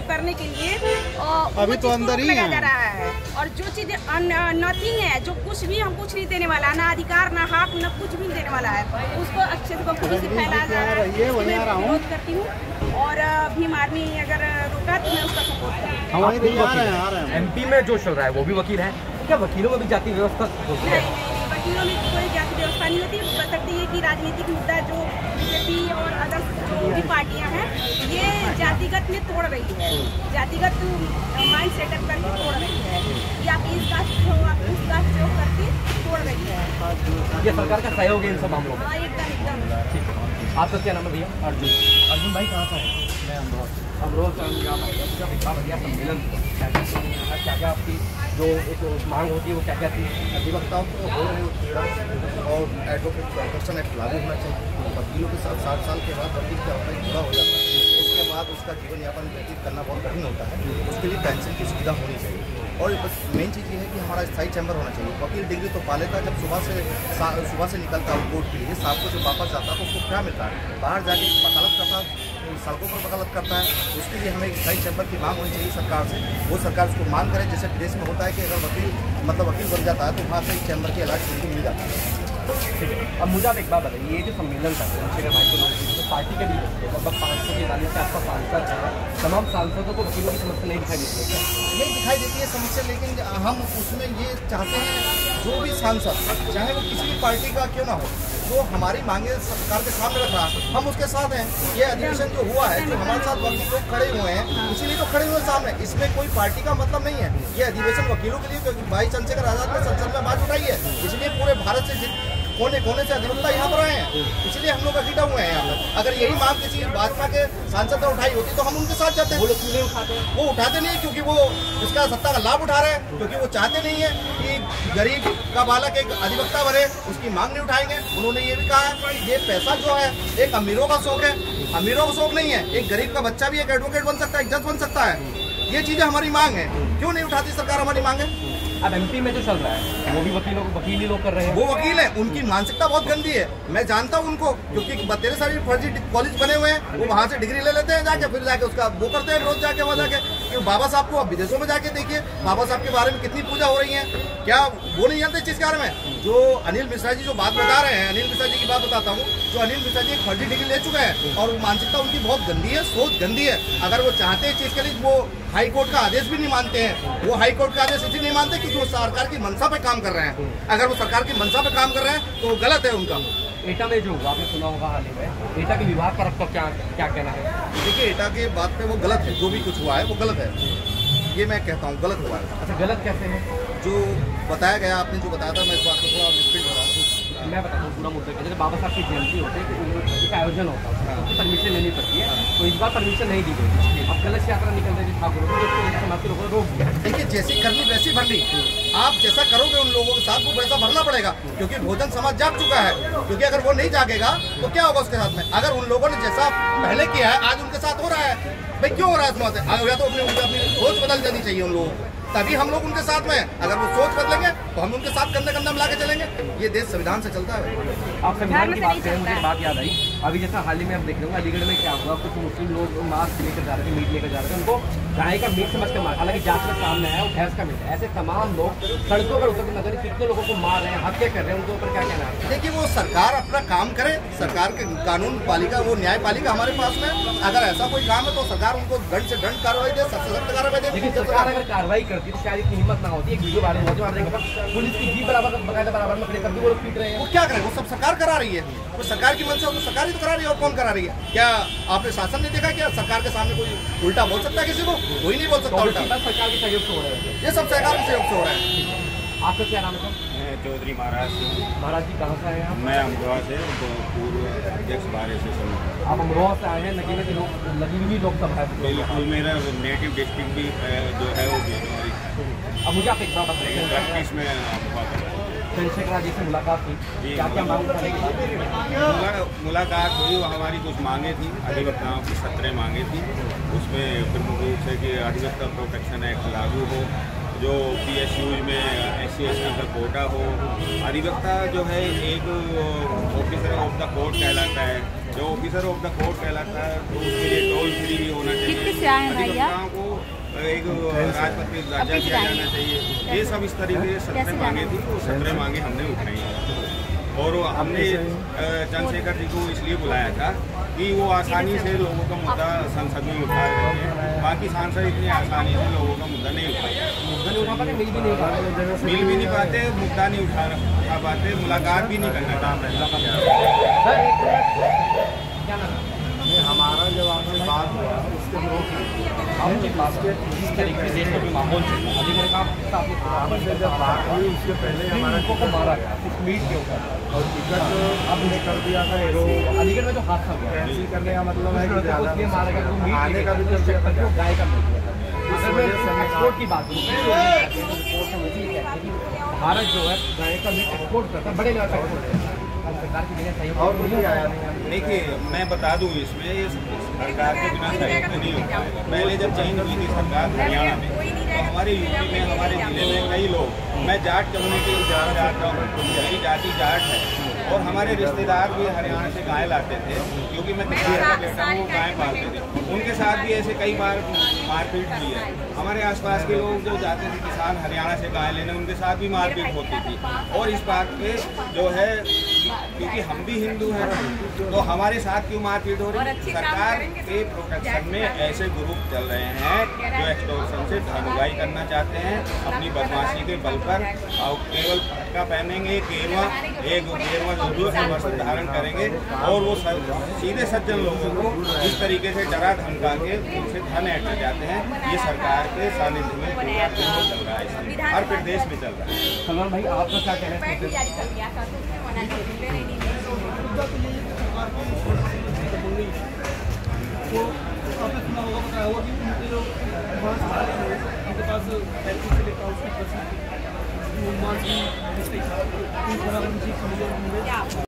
करने के लिए अभी तो अंदर ही जा रहा है। और जो चीज नथिंग है, जो कुछ भी हम कुछ नहीं देने वाला, ना अधिकार ना हक ना कुछ भी देने वाला है, उसको अच्छे से बखूबी से फैलाया जा रहा है। मैं विरोध करती हूँ और भीम आर्मी अगर रोका तो मैं उसका सपोर्ट करूँ। MP में जो चल रहा है वो भी वकील है, क्या वकीलों में भी जाति व्यवस्था होती है? वकीलों में कोई जाति व्यवस्था नहीं होती। बशर्ते ये कि राजनीतिक मुद्दा जो बीजेपी और अदर जो भी पार्टियां हैं ये जातिगत में तोड़ रही है, जातिगत माइंड सेटअप करके तोड़ रही है, या आप इस कास्ट हो आप उस कास्ट हो करके तोड़ रही है। ये सरकार का सहयोग है इन सब मामलों में? हाँ, एकदम। ठीक है, आपका क्या नाम है भैया? अर्जुन भाई कहाँ से हैं? मैं अमरोह से। इतना बढ़िया सम्मेलन, क्या क्या आपकी जो एक मांग होती है वो क्या क्या थी? अधिवक्ताओं को हो रहे उत्पीड़न और एडवोकेट प्रोटेक्शन एक्ट लागू होना चाहिए। वकीलों के साथ 60 साल के बाद वकील क्या होता है, पूरा हो जाता है, उसके बाद उसका जीवन यापन व्यतीत करना बहुत कठिन होता है। उसके लिए पेंशन की सुविधा होनी चाहिए। और बस मेन चीज़ ये है कि हमारा स्थायी चैम्बर होना चाहिए। वकील डिग्री तो पा लेता, जब सुबह से निकलता है कोर्ट के लिए, शाम को जब वापस जाता है तो उसको क्या मिलता है? बाहर जाके वकालत करता, सड़कों पर वकालत करता है। उसके लिए हमें एक स्थायी चैम्बर की मांग होनी चाहिए सरकार से। वो सरकार उसको मांग करे, जैसे विदेश में होता है कि अगर वकील बन जाता है तो वहाँ से एक चैम्बर के इलाज उनको मिल जाता है। ठीक है, अब मुझे आप एक बात बताइए, ये जो सम्मेलन था चंद्रशेखर भाई को तो पार्टी के भी लगभग 540 के आसपास सांसद हैं, तमाम सांसदों को वकीलों की समस्या नहीं दिखाई देती है? नहीं दिखाई देती है समस्या, लेकिन हम उसमें ये चाहते हैं जो भी सांसद, चाहे वो किसी भी पार्टी का क्यों ना हो, जो हमारी मांगे सरकार के सामने रख रहा है, हम उसके साथ हैं। ये अधिवेशन जो हुआ है, जो हमारे साथ वकील लोग खड़े हुए हैं, इसीलिए तो खड़े हुए सामने। इसमें कोई पार्टी का मतलब नहीं है। ये अधिवेशन वकीलों के लिए, क्योंकि भाई चंद्रशेखर आजाद ने संसद में बात उठाई है, इसलिए पूरे भारत से कोने कोने से अधिवक्ता यहाँ पर आए हैं, इसलिए हम लोग इकट्ठा हुए हैं यहाँ पर। अगर यही मांग किसी भाजपा के सांसद ने उठाई होती तो हम उनके साथ जाते हैं। वो उठाते नहीं, क्योंकि वो इसका सत्ता का लाभ उठा रहे हैं, क्योंकि वो चाहते नहीं है कि गरीब का बालक एक अधिवक्ता बने, उसकी मांग नहीं उठाएंगे। उन्होंने ये भी कहा है कि ये पैसा जो है एक अमीरों का शौक है, अमीरों का शौक नहीं है। एक गरीब का बच्चा भी एक एडवोकेट बन सकता है, एक जज बन सकता है। ये चीजें हमारी मांग है, क्यों नहीं उठाती सरकार हमारी मांग है? अब MP में जो चल रहा है वो भी वकील ही लोग कर रहे हैं। वो वकील है, उनकी मानसिकता बहुत गंदी है। मैं जानता हूँ उनको, क्योंकि तेरे सारे फर्जी कॉलेज बने हुए हैं, वो वहाँ से डिग्री ले लेते हैं जाके, फिर जाके उसका वो करते हैं रोज जाके वहाँ जाके। क्योंकि बाबा साहब को आप विदेशों में जाके देखिए, बाबा साहब के बारे में कितनी पूजा हो रही है। क्या वो नहीं जानते इस चीज के बारे में? जो अनिल मिश्रा जी जो बात बता रहे हैं, अनिल मिश्रा जी की बात बताता हूँ, जो अनिल मिश्रा जी एक फर्जी डिग्री ले चुके हैं और मानसिकता उनकी बहुत गंदी है, सोच गंदी है। अगर वो चाहते हैं चीज के लिए, वो हाई कोर्ट का आदेश भी नहीं मानते हैं। वो हाई कोर्ट का आदेश इसलिए नहीं मानते क्योंकि वो सरकार की मंशा पे काम कर रहे हैं। अगर वो सरकार की मंशा पे काम कर रहे हैं तो वो गलत है उनका। एटा में जो हुआ आपने सुना होगा हाल ही में, एटा के विभाग पर आपका क्या कहना है? देखिए, एटा के बात पे वो गलत है, जो भी कुछ हुआ है वो गलत है, ये मैं कहता हूँ गलत हुआ है। अच्छा, गलत कैसे है? जो बताया गया, आपने जो बताया था, मैं इस बात को थोड़ा विस्तृत हो रहा हूँ। मैं बताता हूँ पूरा मुद्दा। जैसे बाबा साहब की जयंती होती है, एक आयोजन होता है, उसकी परमिशन लेनी पड़ती है, तो इस बार परमिशन नहीं दी गई। अब कलश यात्रा निकल रही थी ठाकुर, समाज के लोगों ने रोक दिया। देखिए, जैसी करनी वैसी भरनी, आप जैसा करोगे उन लोगों के साथ वो वैसा भरना पड़ेगा, क्योंकि भोजन समाज जाग चुका है। क्योंकि अगर वो नहीं जागेगा तो क्या होगा उसके साथ में? अगर उन लोगों ने जैसा पहले किया है आज उनके साथ हो रहा है, भाई क्यों हो रहा है इस बात है? या तो अपनी सोच बदल जानी चाहिए उन लोगों को, तभी हम लोग उनके साथ में हैं। अगर वो सोच बदलेंगे तो हम उनके साथ कंधे कंधे मिला के चलेंगे। ये देश संविधान से चलता है। आप संविधान की बात करें, मुझे बात याद आई, अभी जैसा हाल ही में आप देख रहे हो अलीगढ़ में क्या हुआ, कुछ मुस्लिम लोग मास्क लेकर जा रहे थे, मीट लेकर जा रहे थे, उनको गाय का मीट समझ कर मार, हालांकि जांच में सामने आया वो भैंस का मीट है। ऐसे तमाम लोग सड़कों पर उतर नजर कितने लोगों को मार रहे हैं, हत्या कर रहे हैं, उनके ऊपर क्या कहना है? देखिए, वो सरकार अपना काम करे, सरकार के कानून पालिका, वो न्याय पालिका हमारे पास में, अगर ऐसा कोई काम है तो सरकार उनको दंड से दंड कार्रवाई दे, सख्त से सख्त कार्रवाई दे। लेकिन सरकार अगर कार्रवाई करती तो शायद इतनी हिम्मत ना होती। एक वीडियो वायरल होती है, पुलिस की जीप बकायदा बराबर में खड़े करके वो लोग पीट रहे हैं। वो क्या करें? वो सब सरकार करा रही है, वो सरकार की मंशा तो सरकार ही तो करा रही है, और कौन करा रही है? क्या आपने शासन ने देखा? क्या सरकार के सामने कोई उल्टा बोल सकता है किसी को? कोई नहीं बोल सकता उल्टा। सरकार के सहयोग से हो रहा है, ये सब सरकार के सहयोग से हो रहा है। आपका क्या नाम है? मैं चौधरी महाराज सिंह। महाराज जी कहाँ से आए हैं? मैं अमरोहा से पूर्व अध्यक्ष बार एसोसिएशन। आप अमरोहा से आए हैं, लगी हुई लोकसभा है? बिल्कुल, मेरा नेटिव डिस्ट्रिक्ट भी जो है वो भी। अब मुझे आप एक बात बताइए, प्रैक्टिस में चंद्रशेखर जी से मुलाकात की, क्या क्या मांग करेंगे? मुलाकात हुई, हमारी कुछ मांगे थी, अधिवक्ताओं की 17 मांगे थी। उसमें प्रमुख रूप से कि अधिवक्ता प्रोटेक्शन एक्ट लागू हो, जो PSUs में SC/ST का कोटा हो, अधिवक्ता जो है एक ऑफिसर ऑफ द कोर्ट कहलाता है, जो ऑफिसर ऑफ द कोर्ट कहलाता है तो उसके लिए टोल फ्री भी होना चाहिए। किससे आए हैं भैया? अधिवक्ताओं को एक राजपत्रित दर्जा दिया जाना चाहिए, ये सब इस तरीके से 17 मांगे थी, वो 17 मांगे हमने उठाई और हमने चंद्रशेखर जी को इसलिए बुलाया था कि वो आसानी से लोगों का मुद्दा संसद में उठा रहे हैं। बाकी सांसद इतनी आसानी से लोगों का मुद्दा नहीं उठा पाते, मिल भी नहीं पाते, मुद्दा नहीं उठा पाते, मुलाकात भी नहीं करना चाहते। हमारा जब आपसे बात हुआ उसके जिस तरीके से देश में भी माहौल चल रहा है, अलीगढ़ का आपसे जब बात हुई उसके पहले हमारा को मारा गया कुछ मीट के ऊपर और टिकट अब कर दिया था अलीगढ़ में जो हादसा हुआ कैंसिल करने का मतलब है कि उसलिए मारा गया आने का भी कर दिया था, गाय का मीट दिया था। अगर मैं एक्सपोर्ट की बात करूँ भारत जो है गाय का मीट एक्सपोर्ट करता है, बड़े लेवल का एक्सपोर्ट करता है, सरकार की बिना सहयोग और नहीं आया नहीं। देखिए मैं बता दूं, इसमें ये सरकार के बिना सहयोग नहीं हो पाएगा। पहले जब चेंज हुई थी सरकार हरियाणा में, तो हमारे यूपी में, हमारे जिले में कई लोग, मैं जाट कम्युनिटी जाता हूँ, मेरी जाति जाट है और हमारे रिश्तेदार भी हरियाणा से गाय लाते थे, क्योंकि मैं किसान का बेटा हूँ, गाय पालते थे। उनके साथ भी ऐसे कई बार मारपीट हुई है। हमारे आसपास के लोग जो जाते थे किसान हरियाणा से गाय लेने, उनके साथ भी मारपीट होती थी। और इस बात पे जो है, क्योंकि हम भी हिंदू हैं तो हमारे साथ क्यों मारपीट हो रही है? सरकार के प्रोटेक्शन में ऐसे ग्रुप चल रहे हैं जो एक्सटॉर्शन से धन उगाही करना चाहते हैं अपनी बदमाशी के बल पर, और केवल पटका पहनेंगे, गेरुआ जरूर से वस्त्र धारण करेंगे और वो सीधे सज्जन लोगों को इस तरीके से डरा धमका के उनसे धन ऐंठे जाते हैं। ये सरकार के सानिध्य में पूरा देश में चल रहा है, हर प्रदेश में चल रहा है। सलमान भाई आपका क्या कहना है? तो आपने सुना होगा, बताया होगा कि उनके जो उनके पास एलपी से लेकर उसकी